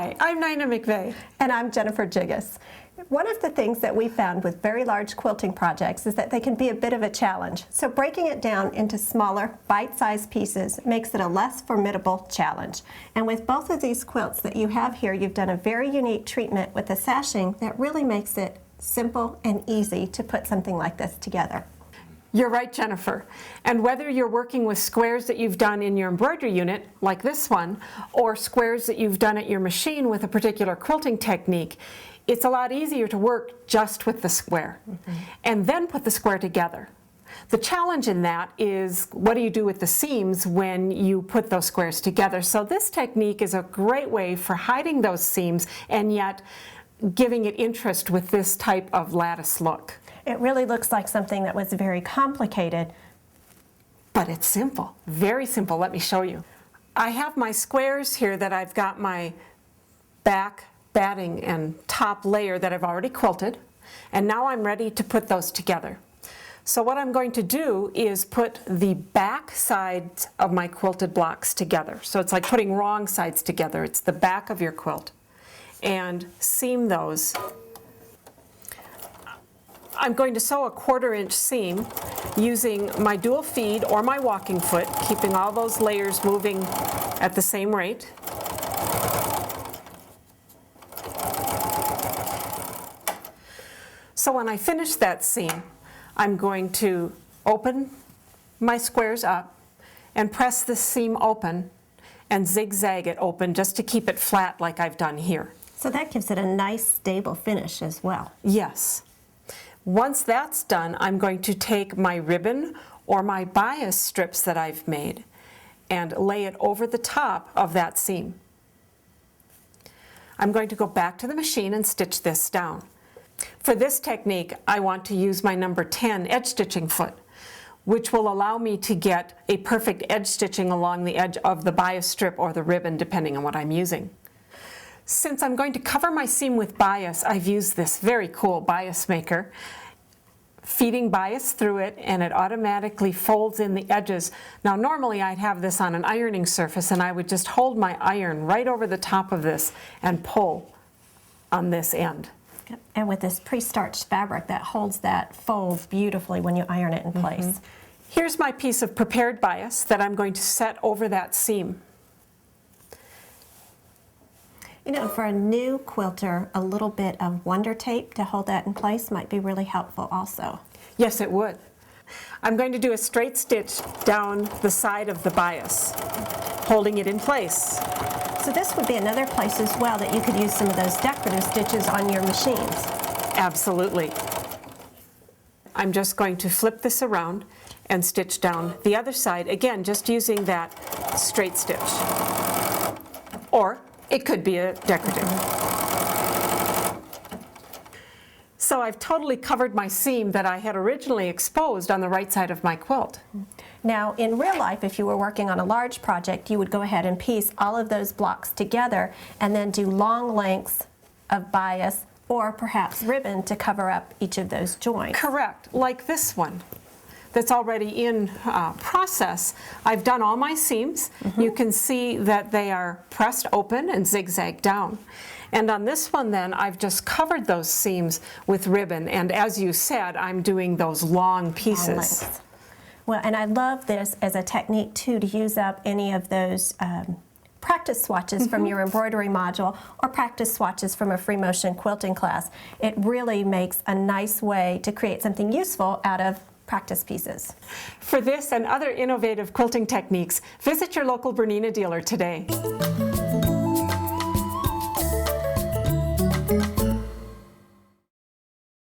Hi, I'm Nina McVeigh. And I'm Jennifer Jiggis. One of the things that we found with very large quilting projects is that they can be a bit of a challenge. So breaking it down into smaller, bite-sized pieces makes it a less formidable challenge. And with both of these quilts that you have here, you've done a very unique treatment with the sashing that really makes it simple and easy to put something like this together. You're right, Jennifer. And whether you're working with squares that you've done in your embroidery unit, like this one, or squares that you've done at your machine with a particular quilting technique, it's a lot easier to work just with the square, and then put the square together. The challenge in that is, what do you do with the seams when you put those squares together? So this technique is a great way for hiding those seams and yet giving it interest with this type of lattice look. It really looks like something that was very complicated. But it's simple, very simple. Let me show you. I have my squares here that I've got my back batting and top layer that I've already quilted, and now I'm ready to put those together. So what I'm going to do is put the back sides of my quilted blocks together. So it's like putting wrong sides together. It's the back of your quilt, and seam those. I'm going to sew a 1/4 inch seam using my dual feed or my walking foot, keeping all those layers moving at the same rate. So when I finish that seam, I'm going to open my squares up and press the seam open and zigzag it open just to keep it flat like I've done here. So that gives it a nice stable finish as well. Yes. Once that's done, I'm going to take my ribbon or my bias strips that I've made and lay it over the top of that seam. I'm going to go back to the machine and stitch this down. For this technique, I want to use my number 10 edge stitching foot, which will allow me to get a perfect edge stitching along the edge of the bias strip or the ribbon, depending on what I'm using. Since I'm going to cover my seam with bias, I've used this very cool bias maker, feeding bias through it, and it automatically folds in the edges. Now normally I'd have this on an ironing surface and I would just hold my iron right over the top of this and pull on this end. And with this pre-starched fabric that holds that fold beautifully when you iron it in place. Here's my piece of prepared bias that I'm going to set over that seam. You know, for a new quilter, a little bit of Wonder Tape to hold that in place might be really helpful also. Yes, it would. I'm going to do a straight stitch down the side of the bias, holding it in place. So this would be another place as well that you could use some of those decorative stitches on your machines. Absolutely. I'm just going to flip this around and stitch down the other side, again, just using that straight stitch. Or it could be a decorative. So I've totally covered my seam that I had originally exposed on the right side of my quilt. Now, in real life, if you were working on a large project, you would go ahead and piece all of those blocks together and then do long lengths of bias or perhaps ribbon to cover up each of those joints. Correct, like this one that's already in process. I've done all my seams. You can see that they are pressed open and zigzagged down. And on this one then, I've just covered those seams with ribbon, and as you said, I'm doing those long pieces. Well, and I love this as a technique too, to use up any of those practice swatches from your embroidery module or practice swatches from a free motion quilting class. It really makes a nice way to create something useful out of practice pieces. For this and other innovative quilting techniques, visit your local Bernina dealer today.